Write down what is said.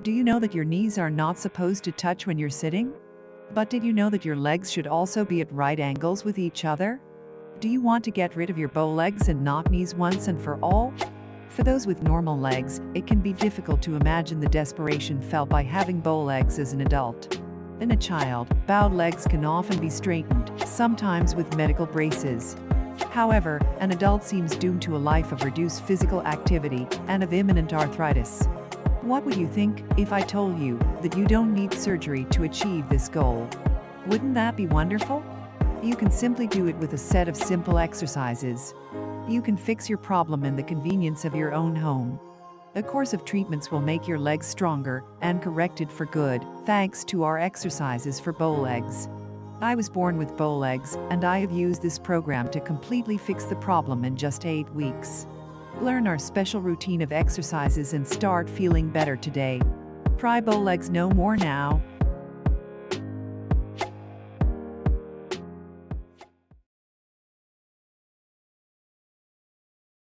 Do you know that your knees are not supposed to touch when you're sitting? But did you know that your legs should also be at right angles with each other? Do you want to get rid of your bow legs and knock knees once and for all? For those with normal legs, it can be difficult to imagine the desperation felt by having bow legs as an adult. In a child, bowed legs can often be straightened, sometimes with medical braces. However, an adult seems doomed to a life of reduced physical activity and of imminent arthritis. What would you think if I told you that you don't need surgery to achieve this goal? Wouldn't that be wonderful? You can simply do it with a set of simple exercises. You can fix your problem in the convenience of your own home. A course of treatments will make your legs stronger and corrected for good, thanks to our exercises for bow legs. I was born with bow legs, and I have used this program to completely fix the problem in just 8 weeks. Learn our special routine of exercises and start feeling better today. Try bow legs no more now.